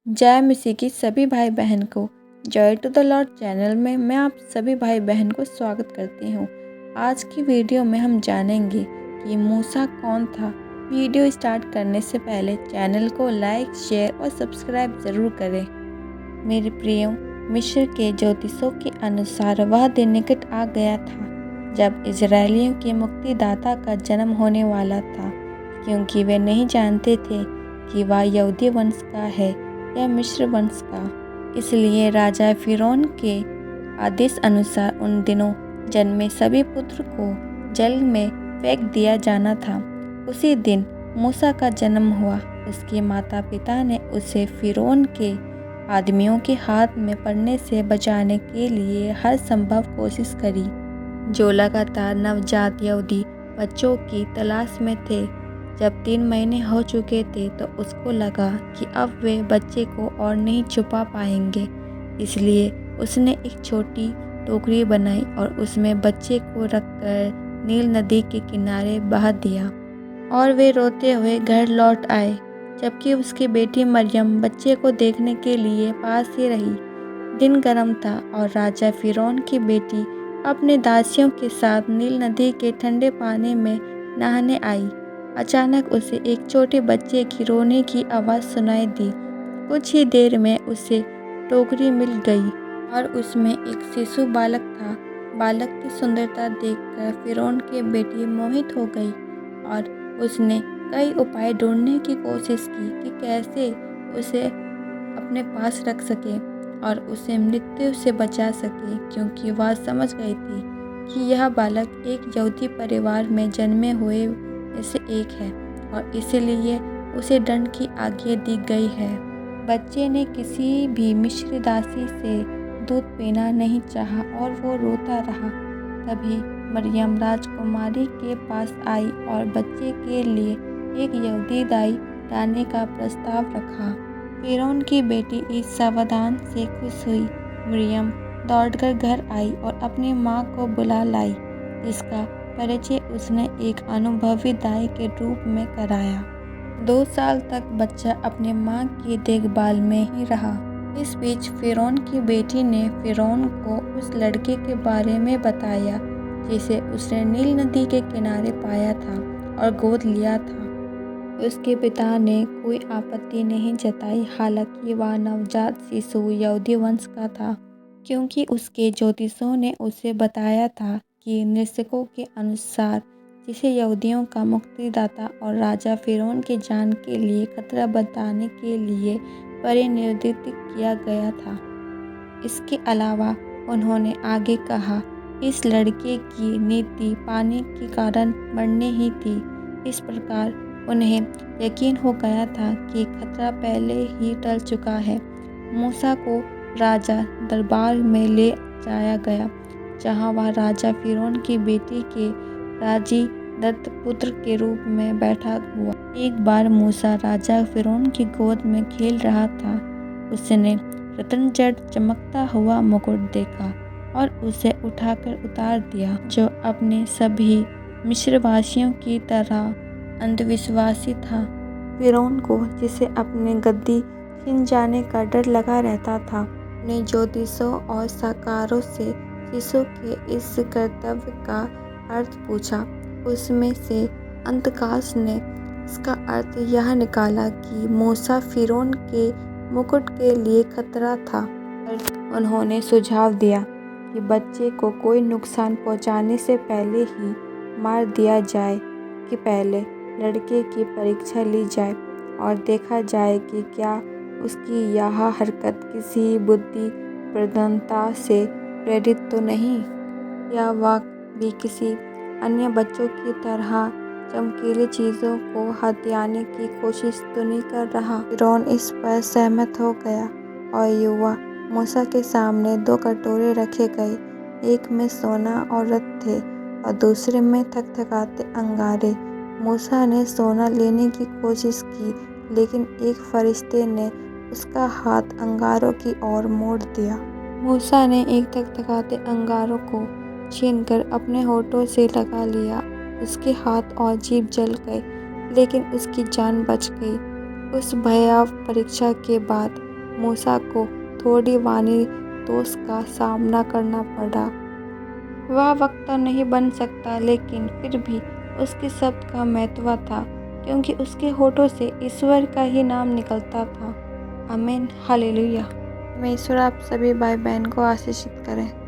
जय मसीह की सभी भाई बहन को। Joy to the lord channel में मैं आप सभी भाई बहन को स्वागत करती हूँ। आज की वीडियो में हम जानेंगे कि मूसा कौन था। वीडियो स्टार्ट करने से पहले चैनल को लाइक, शेयर और सब्सक्राइब ज़रूर करें। मेरे प्रियो, मिस्र के ज्योतिषों के अनुसार वह दिन निकट आ गया था जब इजरायलियों के मुक्तिदाता का जन्म होने वाला था, क्योंकि वे नहीं जानते थे कि वह यहूदी वंश का है या मिस्र वंश का। इसलिए राजा फिरौन के आदेश अनुसार उन दिनों जन्मे सभी पुत्र को जल में फेंक दिया जाना था। उसी दिन मूसा का जन्म हुआ। उसके माता पिता ने उसे फिरौन के आदमियों के हाथ में पड़ने से बचाने के लिए हर संभव कोशिश करी, जो लगातार नवजात यहूदी बच्चों की तलाश में थे। जब 3 महीने हो चुके थे तो उसको लगा कि अब वे बच्चे को और नहीं छुपा पाएंगे। इसलिए उसने एक छोटी टोकरी बनाई और उसमें बच्चे को रखकर नील नदी के किनारे बहा दिया और वे रोते हुए घर लौट आए, जबकि उसकी बेटी मरियम बच्चे को देखने के लिए पास ही रही। दिन गर्म था और राजा फिरौन की बेटी अपने दासियों के साथ नील नदी के ठंडे पानी में नहाने आई। अचानक उसे एक छोटे बच्चे की रोने की आवाज़ सुनाई दी। कुछ ही देर में उसे टोकरी मिल गई और उसमें एक शिशु बालक था। बालक की सुंदरता देखकर फिरौन की बेटी मोहित हो गई और उसने कई उपाय ढूंढने की कोशिश की कि कैसे उसे अपने पास रख सके और उसे मृत्यु से बचा सके, क्योंकि वह समझ गई थी कि यह बालक एक यहूदी परिवार में जन्मे हुए में से एक है और इसलिए उसे दंड की आज्ञा दी गई है। बच्चे ने किसी भी मिस्री दासी से दूध पीना नहीं चाहा और वो रोता रहा। तभी मरियम राजकुमारी के पास आई और बच्चे के लिए एक यहूदी दाई लाने का प्रस्ताव रखा। फिरौन की बेटी इस समाधान से खुश हुई। मरियम दौड़कर घर आई और अपनी माँ को बुला लाई, जिसका परिचय उसने एक अनुभवी दाई के रूप में कराया। 2 साल तक बच्चा अपने माँ की देखभाल में ही रहा। इस बीच फिरौन की बेटी ने फिरौन को उस लड़के के बारे में बताया जिसे उसने नील नदी के किनारे पाया था और गोद लिया था। उसके पिता ने कोई आपत्ति नहीं जताई, हालांकि वह नवजात शिशु यहूदी वंश का था, क्योंकि उसके ज्योतिषों ने उसे बताया था कि नृशकों के अनुसार जिसे यहूदियों का मुक्तिदाता और राजा फिरौन की जान के लिए खतरा बताने के लिए परिनिर्दित किया गया था। इसके अलावा उन्होंने आगे कहा, इस लड़के की नीति पानी के कारण मरने ही थी। इस प्रकार उन्हें यकीन हो गया था कि खतरा पहले ही टल चुका है। मूसा को राजा दरबार में ले जाया गया, जहां वह राजा फिरौन की बेटी के राजी दत्तपुत्र के रूप में बैठा हुआ। एक बार मूसा राजा फिरौन की गोद में खेल रहा था। उसने रत्नजड़ चमकता हुआ मुकुट देखा और उसे उठाकर उतार दिया, जो अपने सभी मिस्रवासियों की तरह अंधविश्वासी था। फिरौन को, जिसे अपने गद्दी छिन जाने का डर लगा रहता था, ने ज्योतिषों और साकारों से शिशु के इस कर्तव्य का अर्थ पूछा। उसमें से अंतकाश ने इसका अर्थ यह निकाला कि मूसा फिरौन के मुकुट के लिए खतरा था। और उन्होंने सुझाव दिया कि बच्चे को कोई नुकसान पहुंचाने से पहले ही मार दिया जाए, कि पहले लड़के की परीक्षा ली जाए और देखा जाए कि क्या उसकी यह हरकत किसी बुद्धि प्रधानता से प्रेरित तो नहीं, या वह भी किसी अन्य बच्चों की तरह चमकीली चीज़ों को हथियाने की कोशिश तो नहीं कर रहा। फिरौन इस पर सहमत हो गया और युवा मूसा के सामने 2 कटोरे रखे गए। एक में सोना और रत्न थे और दूसरे में थकथकाते अंगारे। मूसा ने सोना लेने की कोशिश की, लेकिन एक फरिश्ते ने उसका हाथ अंगारों की ओर मोड़ दिया। मूसा ने एक थकथकाते अंगारों को छीनकर अपने होठों से लगा लिया। उसके हाथ और जीभ जल गए, लेकिन उसकी जान बच गई। उस भयावह परीक्षा के बाद मूसा को थोड़ी वाणी दोष का सामना करना पड़ा। वह वक्त तो नहीं बन सकता, लेकिन फिर भी उसके शब्द का महत्व था, क्योंकि उसके होठों से ईश्वर का ही नाम निकलता था। आमीन, हालेलुया। परमेश्वर आप सभी भाई बहन को आशीषित करें।